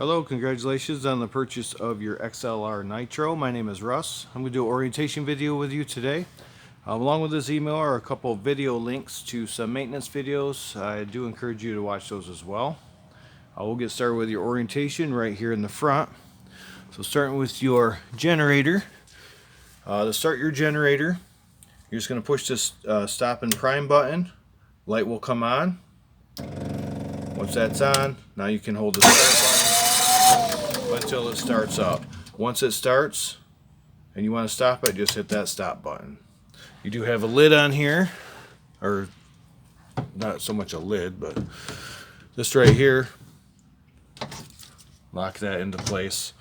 Hello, congratulations on the purchase of your XLR Nitro. My name is Russ. I'm going to do an orientation video with you today. Along with this email are a couple of video links to some maintenance videos. I do encourage you to watch those as well. We'll get started with your orientation right here in the front. So starting with your generator. To start your generator, you're just going to push this stop and prime button. Light will come on. Once that's on, now you can hold the start button until it starts up. Once it starts and you want to stop it, just hit that stop button. You do have a lid on here, or not so much a lid, but this right here, lock that into place.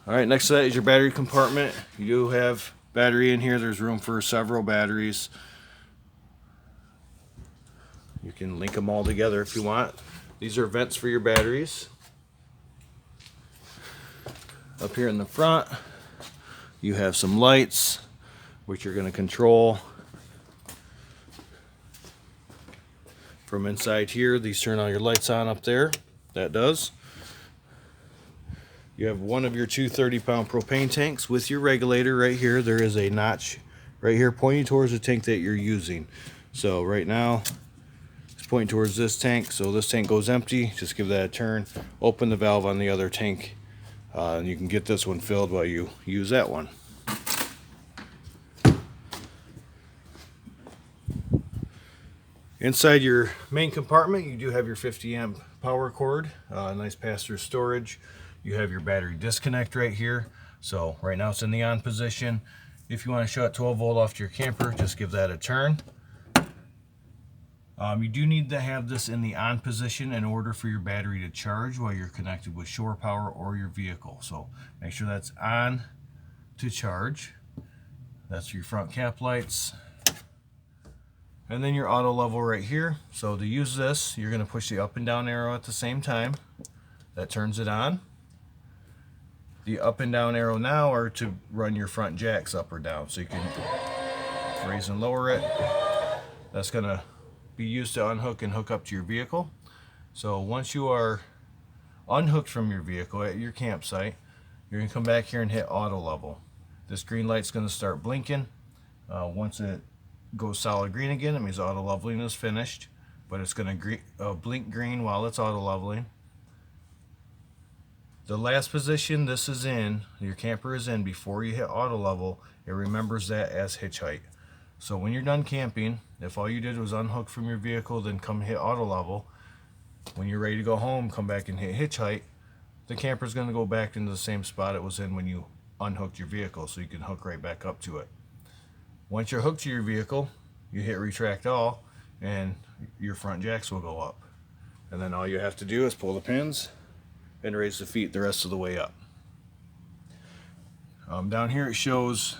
Alright, next to that is your battery compartment. You do have battery in here. There's room for several batteries. You can link them all together if you want. These are vents for your batteries. Up here in the front, you have some lights, which you're going to control from inside here. These turn all your lights on up there. That does. You have one of your two 30-pound propane tanks with your regulator right here. There is a notch right here pointing towards the tank that you're using. So right now, it's pointing towards this tank. So this tank goes empty. Just give that a turn. Open the valve on the other tank. And you can get this one filled while you use that one. Inside your main compartment, you do have your 50 amp power cord, nice pass-through storage. You have your battery disconnect right here. So right now it's in the on position. If you want to shut 12 volt off to your camper, just give that a turn. You do need to have this in the on position in order for your battery to charge while you're connected with shore power or your vehicle. So make sure that's on to charge. That's your front cap lights. And then your auto level right here. So to use this, you're going to push the up and down arrow at the same time. That turns it on. The up and down arrow now are to run your front jacks up or down. So you can raise and lower it. That's going to be used to unhook and hook up to your vehicle. So once you are unhooked from your vehicle at your campsite, you're going to come back here and hit auto level. This green light's going to start blinking. Once it goes solid green again, it means auto leveling is finished, but it's going to blink green while it's auto leveling. The last position this is in, your camper is in before you hit auto level, it remembers that as hitch height. So when you're done camping, if all you did was unhook from your vehicle, then come hit auto level, when you're ready to go home, come back and hit hitch height, the camper's going to go back into the same spot it was in when you unhooked your vehicle, so you can hook right back up to it. Once you're hooked to your vehicle, you hit retract all, and your front jacks will go up. And then all you have to do is pull the pins and raise the feet the rest of the way up. Down here it shows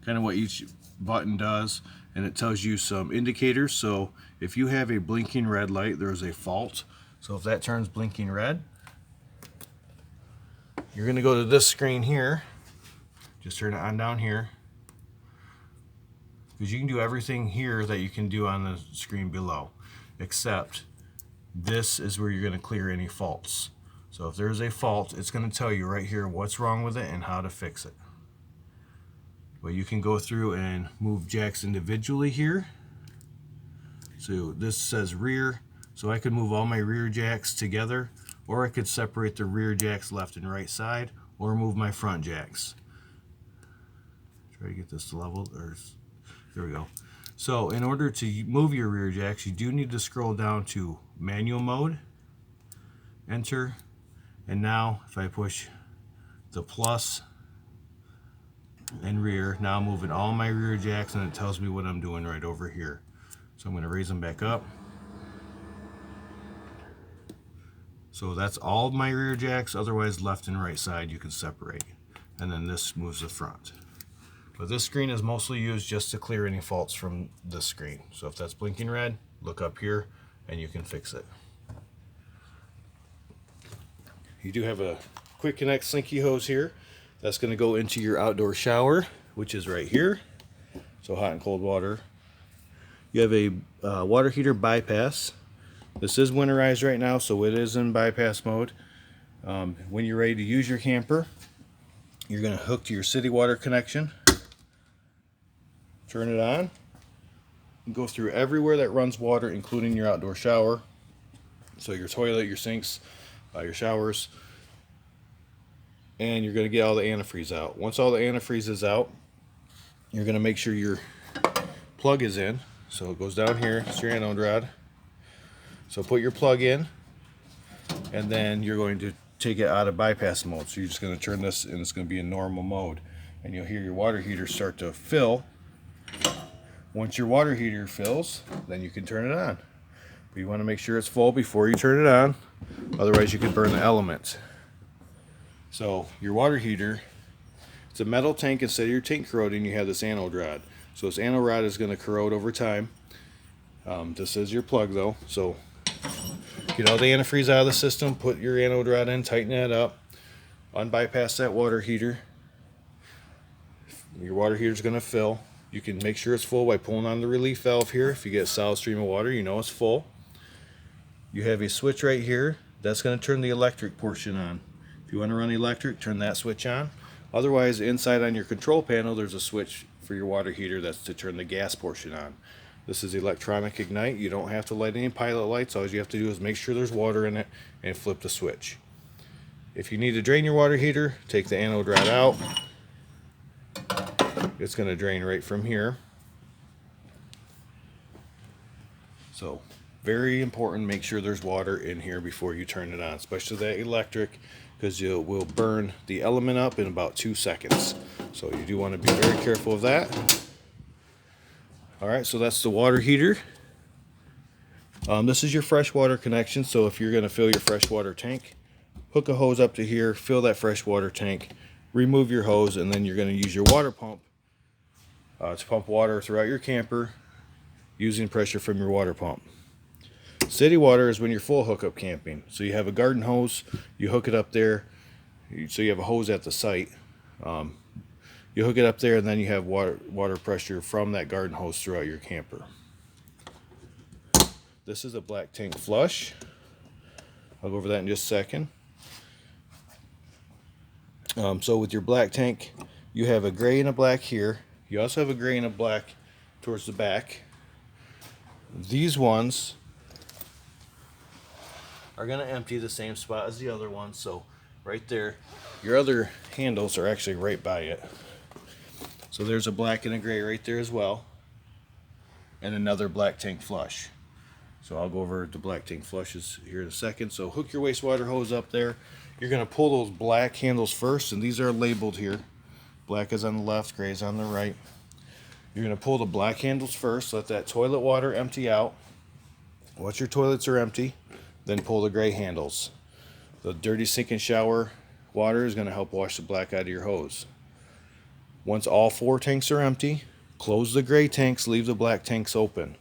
kind of what each button does, and it tells you some indicators. So if you have a blinking red light, there's a fault. So if that turns blinking red, you're going to go to this screen here. Just turn it on down here, because you can do everything here that you can do on the screen below, except this is where you're going to clear any faults. So if there's a fault, it's going to tell you right here what's wrong with it and how to fix it. But you can go through and move jacks individually here. So this says rear, so I could move all my rear jacks together, or I could separate the rear jacks left and right side, or move my front jacks. Try to get this to level. There we go. So in order to move your rear jacks, you do need to scroll down to manual mode, enter, and now if I push the plus and rear, now I'm moving all my rear jacks, and it tells me what I'm doing right over here. So I'm going to raise them back up. So that's all of my rear jacks. Otherwise, left and right side you can separate, and then this moves the front. But this screen is mostly used just to clear any faults from this screen. So if that's blinking red, look up here and you can fix it. You do have a quick connect slinky hose here. That's going to go into your outdoor shower, which is right here. So hot and cold water. You have a water heater bypass. This is winterized right now, so it is in bypass mode. When you're ready to use your camper, you're going to hook to your city water connection, turn it on, and go through everywhere that runs water, including your outdoor shower. So your toilet, your sinks, your showers, and you're going to get all the antifreeze out. Once all the antifreeze is out, you're going to make sure your plug is in. So it goes down here, it's your anode rod. So put your plug in, and then you're going to take it out of bypass mode. So you're just going to turn this, and it's going to be in normal mode. And you'll hear your water heater start to fill. Once your water heater fills, then you can turn it on. But you want to make sure it's full before you turn it on, otherwise you could burn the elements. So your water heater, it's a metal tank. Instead of your tank corroding, you have this anode rod. So this anode rod is going to corrode over time. This is your plug though, so get all the antifreeze out of the system, put your anode rod in, tighten that up, unbypass that water heater. Your water heater is going to fill. You can make sure it's full by pulling on the relief valve here. If you get a solid stream of water, you know it's full. You have a switch right here that's going to turn the electric portion on. If you want to run electric, turn that switch on. Otherwise, inside on your control panel, there's a switch for your water heater that's to turn the gas portion on. This is electronic ignite. You don't have to light any pilot lights. All you have to do is make sure there's water in it and flip the switch. If you need to drain your water heater, take the anode rod out. It's going to drain right from here. So very important, make sure there's water in here before you turn it on, especially that electric, because you will burn the element up in about 2 seconds. So you do want to be very careful of that. Alright, so that's the water heater. This is your freshwater connection, so if you're going to fill your freshwater tank, hook a hose up to here, fill that freshwater tank, remove your hose, and then you're going to use your water pump to pump water throughout your camper using pressure from your water pump. City water is when you're full hookup camping. So you have a garden hose, you hook it up there, so you have a hose at the site. You hook it up there, and then you have water pressure from that garden hose throughout your camper. This is a black tank flush. I'll go over that in just a second. So with your black tank, you have a gray and a black here. You also have a gray and a black towards the back. These ones are going to empty the same spot as the other ones. So right there, your other handles are actually right by it. So there's a black and a gray right there as well, and another black tank flush. So I'll go over the black tank flushes here in a second. So hook your wastewater hose up there. You're going to pull those black handles first, and these are labeled here. Black is on the left, gray is on the right. You're going to pull the black handles first, let that toilet water empty out. Once your toilets are empty, then pull the gray handles. The dirty sink and shower water is going to help wash the black out of your hose. Once all 4 tanks are empty, close the gray tanks, leave the black tanks open.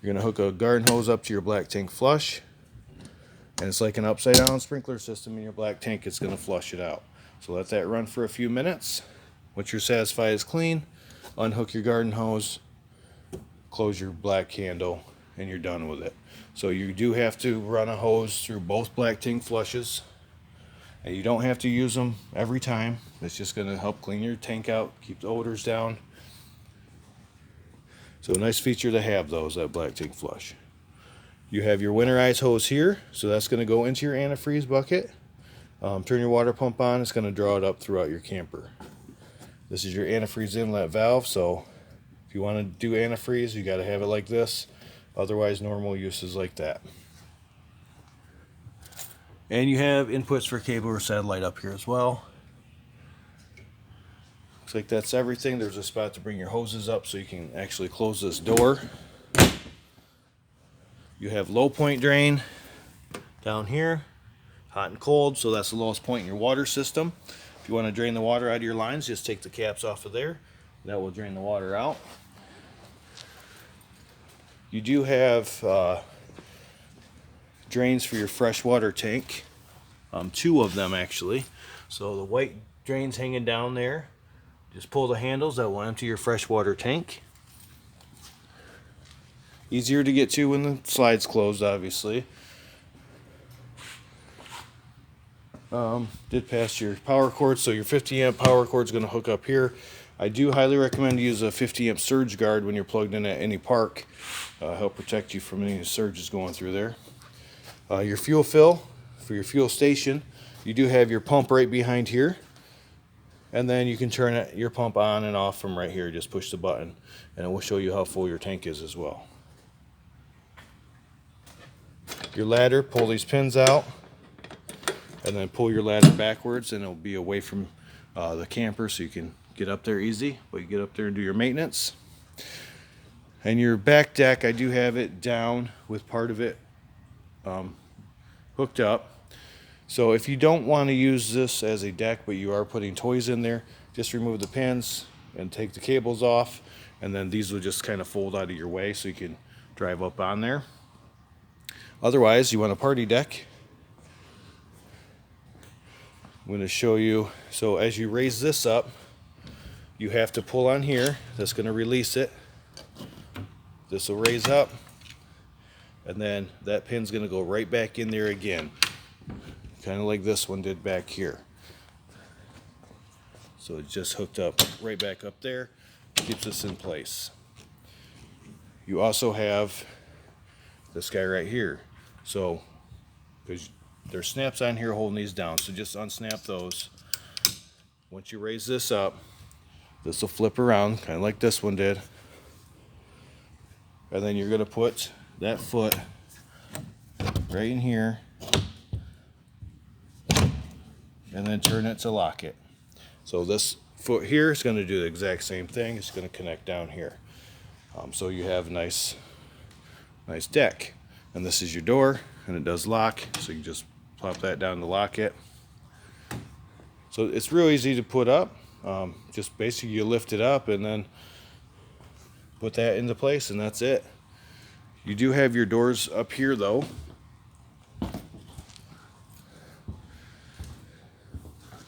You're going to hook a garden hose up to your black tank flush, and it's like an upside down sprinkler system in your black tank. It's going to flush it out. So let that run for a few minutes. Once you're satisfied it's clean, unhook your garden hose, close your black handle, and you're done with it. So you do have to run a hose through both black tank flushes, and you don't have to use them every time. It's just going to help clean your tank out, keep the odors down. So a nice feature to have those, that black tank flush. You have your winterized hose here, so that's going to go into your antifreeze bucket. Turn your water pump on, it's going to draw it up throughout your camper. This is your antifreeze inlet valve, so if you want to do antifreeze, you got to have it like this. Otherwise, normal use is like that. And you have inputs for cable or satellite up here as well. Looks like that's everything. There's a spot to bring your hoses up so you can actually close this door. You have low point drain down here, hot and cold, so that's the lowest point in your water system. If you want to drain the water out of your lines, just take the caps off of there. That will drain the water out. You do have drains for your freshwater tank, 2 of them actually. So the white drains hanging down there, just pull the handles, that will empty your freshwater tank. Easier to get to when the slide's closed, obviously. Did pass your power cord, so your 50 amp power cord is going to hook up here. I do highly recommend you use a 50 amp surge guard when you're plugged in at any park. Help protect you from any surges going through there. Your fuel fill for your fuel station, you do have your pump right behind here, and then you can turn your pump on and off from right here. Just push the button and it will show you how full your tank is as well. Your ladder, pull these pins out and then pull your ladder backwards and it'll be away from the camper so you can get up there easy, but you get up there and do your maintenance. And your back deck, I do have it down with part of it hooked up. So if you don't want to use this as a deck, but you are putting toys in there, just remove the pins and take the cables off, and then these will just kind of fold out of your way so you can drive up on there. Otherwise, you want a party deck. I'm going to show you. So as you raise this up, you have to pull on here. That's going to release it. This will raise up, and then that pin's going to go right back in there again, kind of like this one did back here. So it's just hooked up right back up there, keeps this in place. You also have this guy right here. So there's snaps on here holding these down, so just unsnap those. Once you raise this up, this will flip around kind of like this one did, and then you're going to put that foot right in here and then turn it to lock it. So this foot here is going to do the exact same thing. It's going to connect down here. So you have a nice deck. And this is your door, and it does lock, so you just plop that down to lock it. So it's real easy to put up. Just basically you lift it up and then put that into place, and that's it. You do have your doors up here though.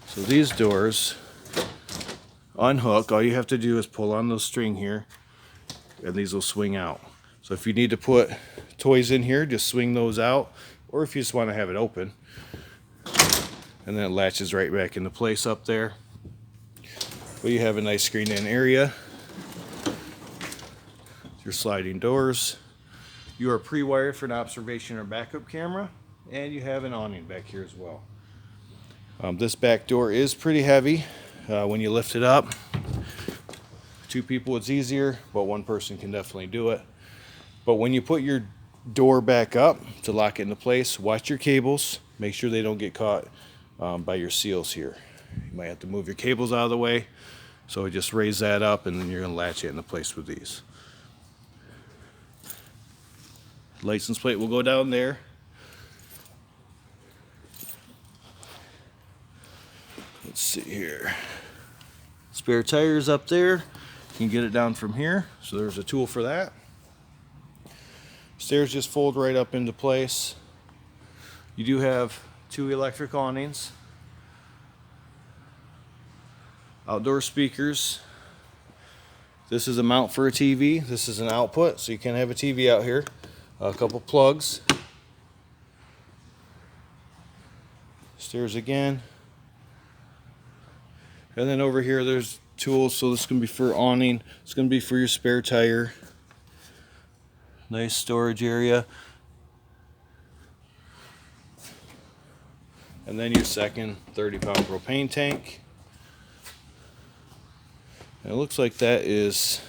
So these doors unhook. All you have to do is pull on the string here, and these will swing out. So if you need to put toys in here, just swing those out, or if you just want to have it open, and then it latches right back into place up there. But you have a nice screened in area. Your sliding doors. You are pre-wired for an observation or backup camera, and you have an awning back here as well. This back door is pretty heavy. When you lift it up, 2 people it's easier, but 1 person can definitely do it. But when you put your door back up to lock it into place, watch your cables. Make sure they don't get caught by your seals here. You might have to move your cables out of the way. So just raise that up, and then you're going to latch it into place with these. License plate will go down there. Let's see here. Spare tires up there. You can get it down from here. So there's a tool for that. Stairs just fold right up into place. You do have 2 electric awnings. Outdoor speakers. This is a mount for a TV. This is an output, so you can have a TV out here. A couple plugs. Stairs again. And then over here there's tools, so this is going to be for awning. It's going to be for your spare tire. Nice storage area. And then your second 30-pound propane tank. And it looks like that is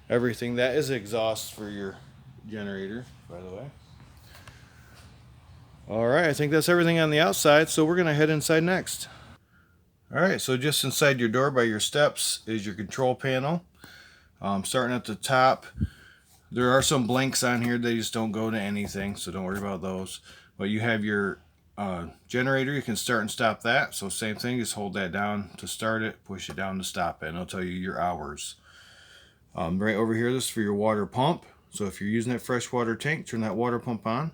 everything. That is exhaust for your generator, by the way. Alright, I think that's everything on the outside, so we're going to head inside next. Alright, so just inside your door by your steps is your control panel. Starting at the top, there are some blanks on here. They just don't go to anything, so don't worry about those. But you have your generator. You can start and stop that. So same thing, just hold that down to start it, push it down to stop it, and it'll tell you your hours. Right over here, this is for your water pump. So if you're using that freshwater tank, turn that water pump on.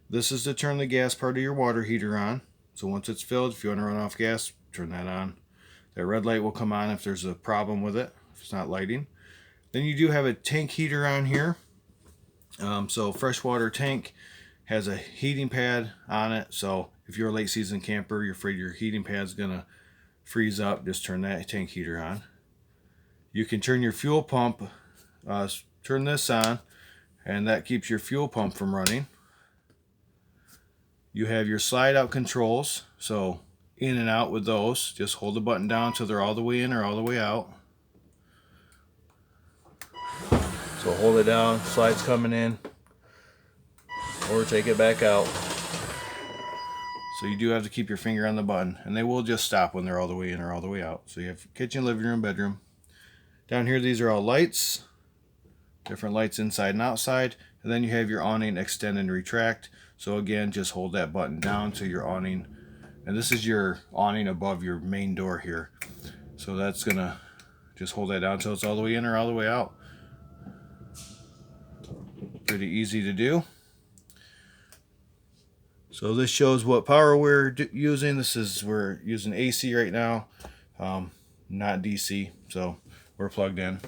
This is to turn the gas part of your water heater on. So once it's filled, if you want to run off gas, turn that on. That red light will come on if there's a problem with it, if it's not lighting. Then you do have a tank heater on here. So freshwater tank has a heating pad on it. So if you're a late season camper, you're afraid your heating pad's gonna freeze up, just turn that tank heater on. You can turn your fuel pump, turn this on, and that keeps your fuel pump from running. You have your slide out controls, so in and out with those. Just hold the button down till they're all the way in or all the way out. So hold it down, slide's coming in, or take it back out. So you do have to keep your finger on the button, and they will just stop when they're all the way in or all the way out. So you have kitchen, living room, bedroom. Down here, these are all lights, different lights inside and outside. And then you have your awning extend and retract. So again, just hold that button down to your awning. And this is your awning above your main door here. So that's gonna just hold that down until it's all the way in or all the way out. Pretty easy to do. So this shows what power we're using. We're using AC right now, not DC. So we're plugged in.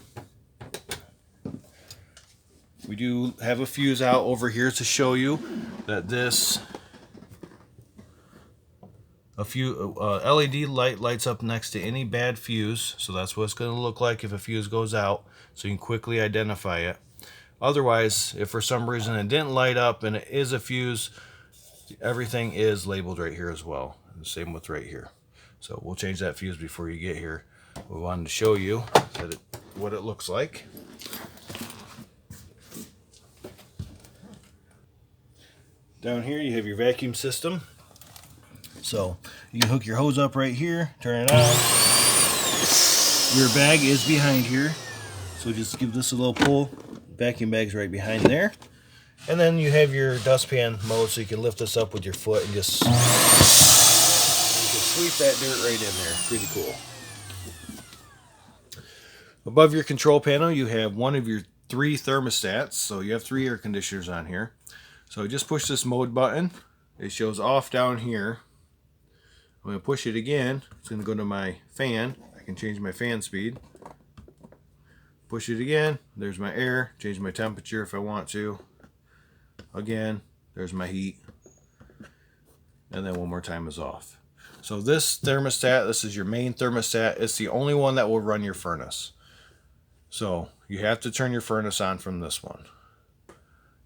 We do have a fuse out over here to show you that this LED light lights up next to any bad fuse. So that's what it's going to look like if a fuse goes out, so you can quickly identify it. Otherwise, if for some reason it didn't light up and it is a fuse, everything is labeled right here as well. And same with right here. So we'll change that fuse before you get here. We wanted to show you what it looks like. Down here you have your vacuum system. So you can hook your hose up right here, turn it on. Your bag is behind here. So just give this a little pull. Vacuum bag's right behind there. And then you have your dustpan mode, so you can lift this up with your foot and just sweep that dirt right in there. Pretty cool. Above your control panel, you have one of your 3 thermostats. So you have 3 air conditioners on here. So just push this mode button. It shows off down here. I'm going to push it again. It's going to go to my fan. I can change my fan speed. Push it again. There's my air. Change my temperature if I want to. Again, there's my heat. And then one more time is off. So this thermostat, this is your main thermostat. It's the only one that will run your furnace. So you have to turn your furnace on from this one.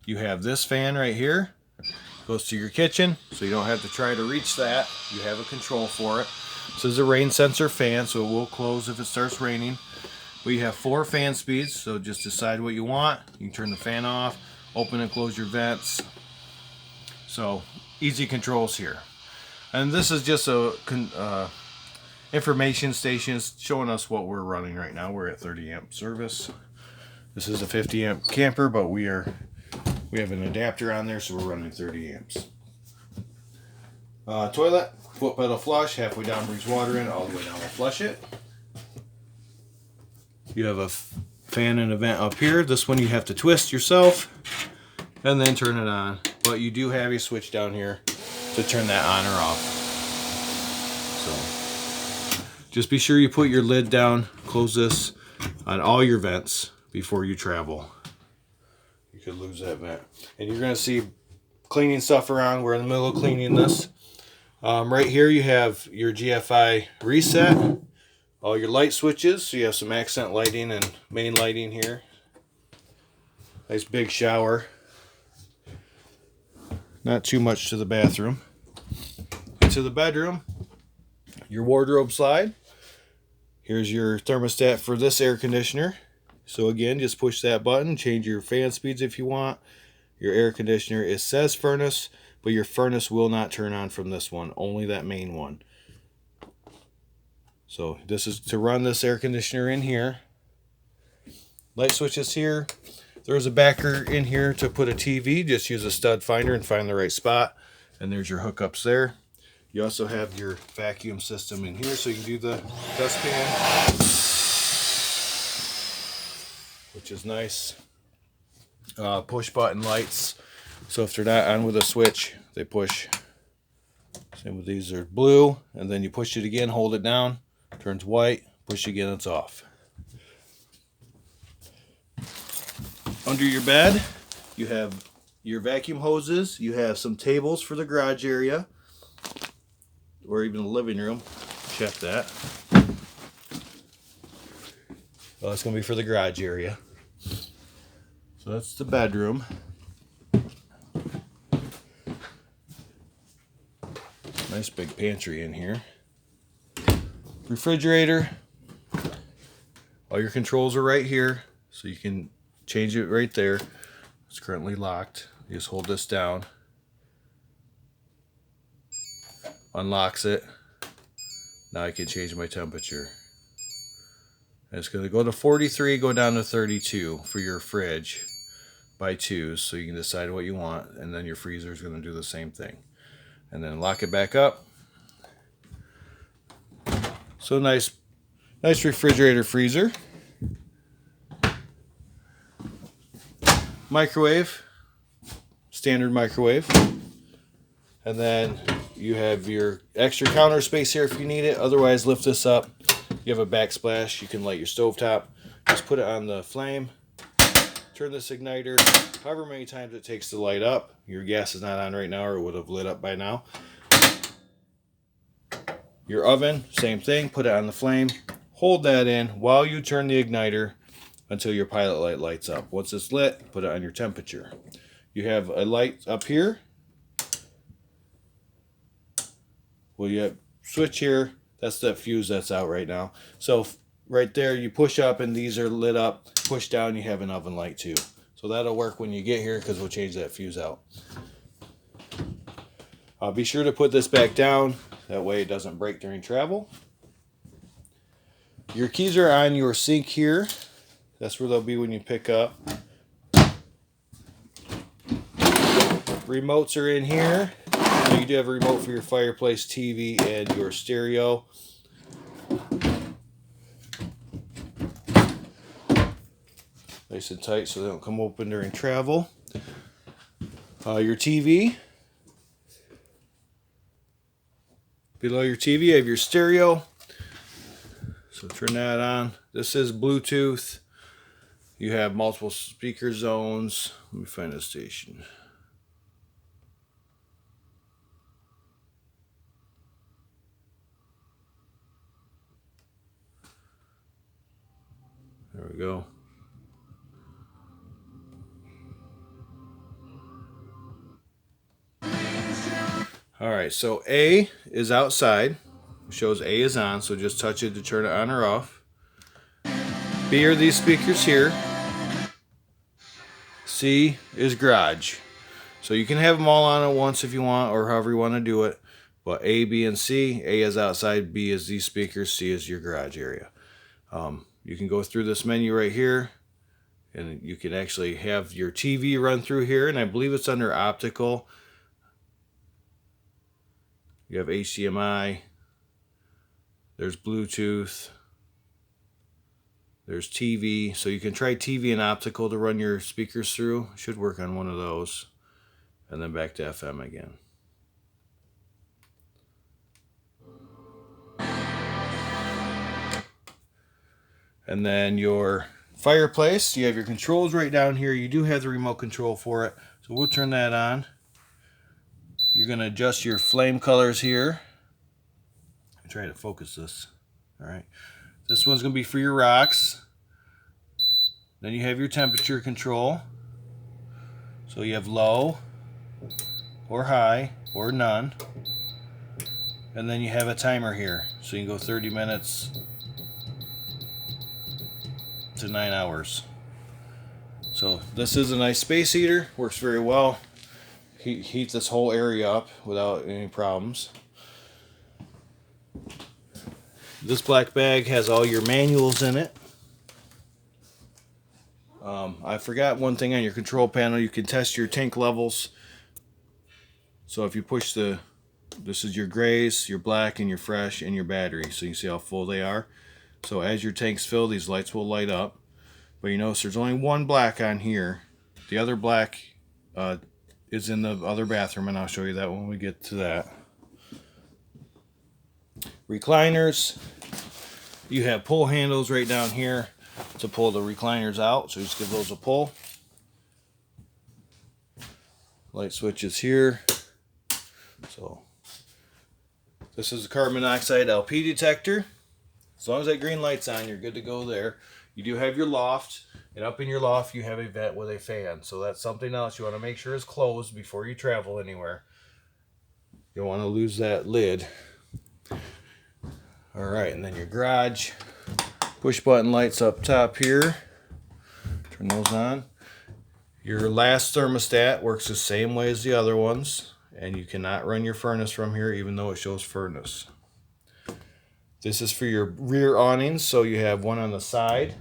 You have this fan right here. Goes to your kitchen, so you don't have to try to reach that. You have a control for it. This is a rain sensor fan, so it will close if it starts raining. We have 4 fan speeds, so just decide what you want. You can turn the fan off, open and close your vents. So easy controls here. And this is just a information station showing us what we're running right now. We're at 30 amp service. This is a 50 amp camper, but we have an adapter on there, so we're running 30 amps. Toilet, foot pedal flush, halfway down brings water in, all the way down will flush it. You have a fan and a vent up here. This one you have to twist yourself and then turn it on. But you do have a switch down here to turn that on or off. So just be sure you put your lid down, close this on all your vents before you travel. You could lose that vent. And you're going to see cleaning stuff around. We're in the middle of cleaning this. Right here you have your GFI reset. All your light switches, so you have some accent lighting and main lighting here. Nice big shower. Not too much to the bathroom. To the bedroom, your wardrobe slide. Here's your thermostat for this air conditioner. So again, just push that button, change your fan speeds if you want. Your air conditioner, it says furnace, but your furnace will not turn on from this one, only that main one. So this is to run this air conditioner in here. Light switches here. There's a backer in here to put a TV. Just use a stud finder and find the right spot. And there's your hookups there. You also have your vacuum system in here, so you can do the dustpan, which is nice. Push button lights. So if they're not on with a switch, they push. Same with these, are blue, and then you push it again, hold it down. Turns white, push again, it's off. Under your bed, You have your vacuum hoses. You have some tables for the garage area, or even the living room. Check that. Well, it's going to be for the garage area. So that's the bedroom. Nice big pantry in here. Refrigerator. All your controls are right here, so you can change it right there. It's currently locked. You just hold this down. Unlocks it. Now I can change my temperature. And it's going to go to 43, go down to 32 for your fridge by twos, so you can decide what you want, and then your freezer is going to do the same thing. And then lock it back up. So nice refrigerator freezer. Microwave, standard microwave. And then you have your extra counter space here if you need it. Otherwise, lift this up. You have a backsplash. You can light your stovetop. Just put it on the flame. Turn this igniter however many times it takes to light up. Your gas is not on right now, or it would have lit up by now. Your oven, same thing. Put it on the flame. Hold that in while you turn the igniter until your pilot light lights up. Once it's lit, put it on your temperature. You have a light up here. Well, you have switch here. That's that fuse that's out right now. So right there, you push up and these are lit up. Push down, you have an oven light too. So that'll work when you get here, because we'll change that fuse out. Be sure to put this back down. That way it doesn't break during travel. Your keys are on your sink here. That's where they'll be when you pick up. Remotes are in here. You do have a remote for your fireplace, TV, and your stereo. Nice and tight so they don't come open during travel. Your TV. Below your TV, you have your stereo. So turn that on. This is Bluetooth. You have multiple speaker zones. Let me find a station. There we go. Alright, so A is outside. It shows A is on, so just touch it to turn it on or off. B are these speakers here. C is garage. So you can have them all on at once if you want, or however you want to do it. But A, B, and C. A is outside, B is these speakers, C is your garage area. You can go through this menu right here, and you can actually have your TV run through here, and I believe it's under optical. You have HDMI, there's Bluetooth, there's TV, so you can try TV and optical to run your speakers through. Should work on one of those. And then back to FM again. And then your fireplace, you have your controls right down here. You do have the remote control for it, so we'll turn that on. You're going to adjust your flame colors here. I'm trying to focus this. Alright. This one's going to be for your rocks. Then you have your temperature control. So you have low, or high, or none. And then you have a timer here. So you can go 30 minutes to 9 hours. So this is a nice space heater. Works very well. Heat this whole area up without any problems. This black bag has all your manuals in it. I forgot one thing on your control panel. You can test your tank levels. So if you push this is your grays, your black, and your fresh, and your battery. So you can see how full they are. So as your tanks fill, these lights will light up. But you notice there's only one black on here. The other black is in the other bathroom, and I'll show you that when we get to that. Recliners. You have pull handles right down here to pull the recliners out, so just give those a pull. Light switches here. So this is a carbon monoxide LP detector. As long as that green light's on, you're good to go there. You do have your loft, and up in your loft you have a vent with a fan. So that's something else you want to make sure is closed before you travel anywhere. You don't want to lose that lid. All right, and then your garage. Push button lights up top here. Turn those on. Your last thermostat works the same way as the other ones, and you cannot run your furnace from here even though it shows furnace. This is for your rear awnings, so you have one on the side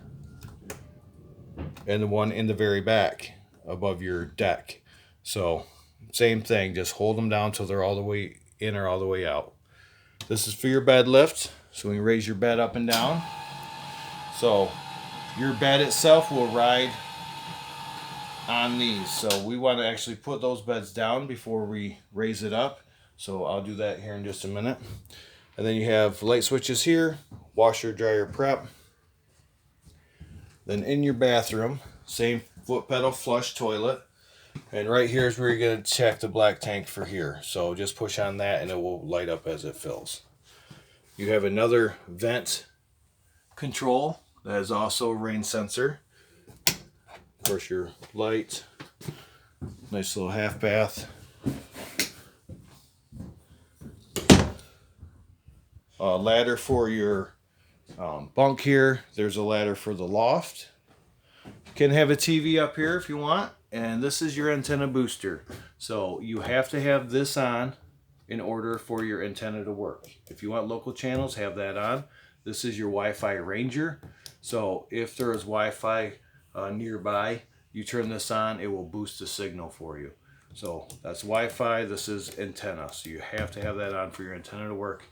and the one in the very back above your deck. So same thing, just hold them down till they're all the way in or all the way out. This is for your bed lift, so we can raise your bed up and down. So your bed itself will ride on these, so we want to actually put those beds down before we raise it up, so I'll do that here in just a minute. And then you have light switches here, washer dryer prep. Then in your bathroom, same foot pedal flush toilet, and right here is where you're going to check the black tank for here, so just push on that and it will light up as it fills. You have another vent control that is also a rain sensor. Of course, your light, nice little half bath. Ladder for your bunk here. There's a ladder for the loft. You can have a TV up here if you want. And this is your antenna booster. So you have to have this on in order for your antenna to work. If you want local channels, have that on. This is your Wi-Fi Ranger. So if there is Wi-Fi nearby, you turn this on, it will boost the signal for you. So that's Wi-Fi, this is antenna. So you have to have that on for your antenna to work.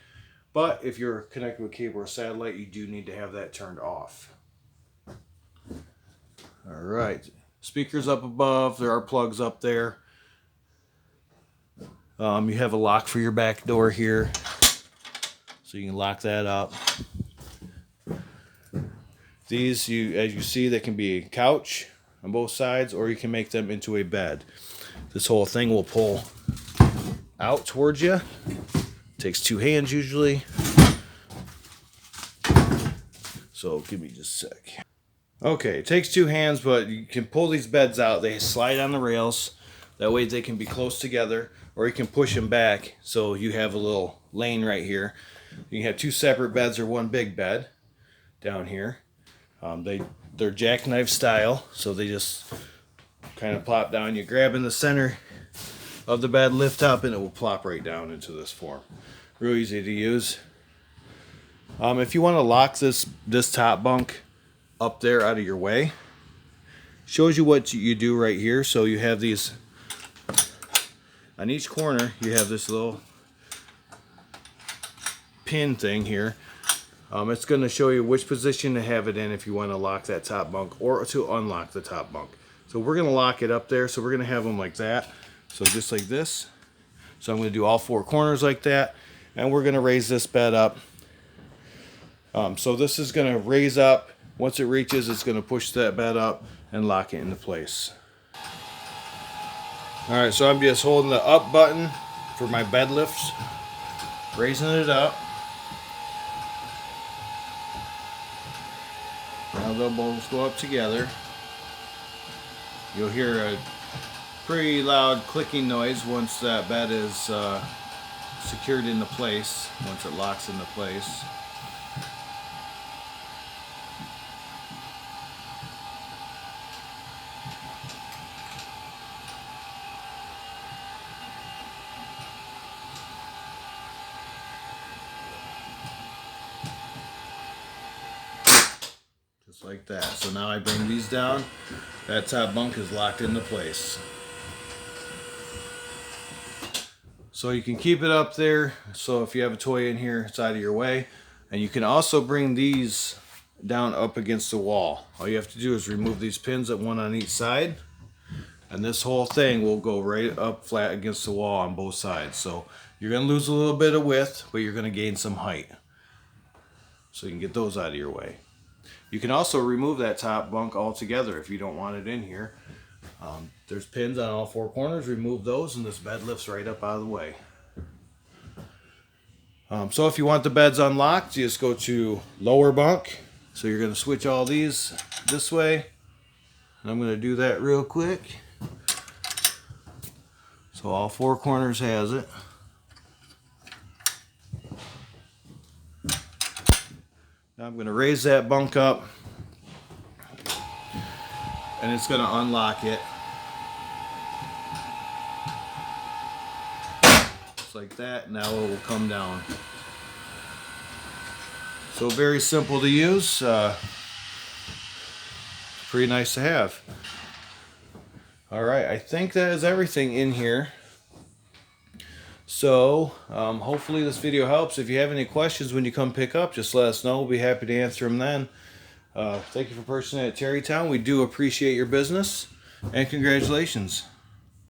But if you're connected with cable or satellite, you do need to have that turned off. All right, speakers up above, there are plugs up there. You have a lock for your back door here, so you can lock that up. These, as you see, they can be a couch on both sides, or you can make them into a bed. This whole thing will pull out towards you. Takes two hands usually. So give me just a sec. Okay, it takes two hands, but you can pull these beds out. They slide on the rails. That way they can be close together, or you can push them back so you have a little lane right here. You can have two separate beds or one big bed down here. They're jackknife style, so they just kind of plop down. You grab in the center of the bed, lift up, and it will plop right down into this form. Real easy to use. If you want to lock this top bunk up there out of your way, shows you what you do right here. So you have these on each corner. You have this little pin thing here. It's going to show you which position to have it in if you want to lock that top bunk or to unlock the top bunk. So we're going to lock it up there. So we're going to have them like that. So just like this. So I'm going to do all four corners like that. And we're going to raise this bed up. So this is going to raise up. Once it reaches, it's going to push that bed up and lock it into place. Alright, so I'm just holding the up button for my bed lifts. Raising it up. Now they'll both go up together. You'll hear a pretty loud clicking noise once that bed is secured into place, once it locks into place. Just like that. So now I bring these down. That top bunk is locked into place. So you can keep it up there. So if you have a toy in here, it's out of your way. And you can also bring these down up against the wall. All you have to do is remove these pins, one on each side. And this whole thing will go right up flat against the wall on both sides. So you're going to lose a little bit of width, but you're going to gain some height. So you can get those out of your way. You can also remove that top bunk altogether if you don't want it in here. There's pins on all four corners. Remove those and this bed lifts right up out of the way. So if you want the beds unlocked, you just go to lower bunk. So you're going to switch all these this way. And I'm going to do that real quick. So all four corners has it. Now I'm going to raise that bunk up. And it's going to unlock it. Just like that. Now it will come down. So very simple to use. Pretty nice to have. Alright, I think that is everything in here. So, hopefully this video helps. If you have any questions when you come pick up, just let us know. We'll be happy to answer them then. Thank you for purchasing at TerryTown. We do appreciate your business. And congratulations.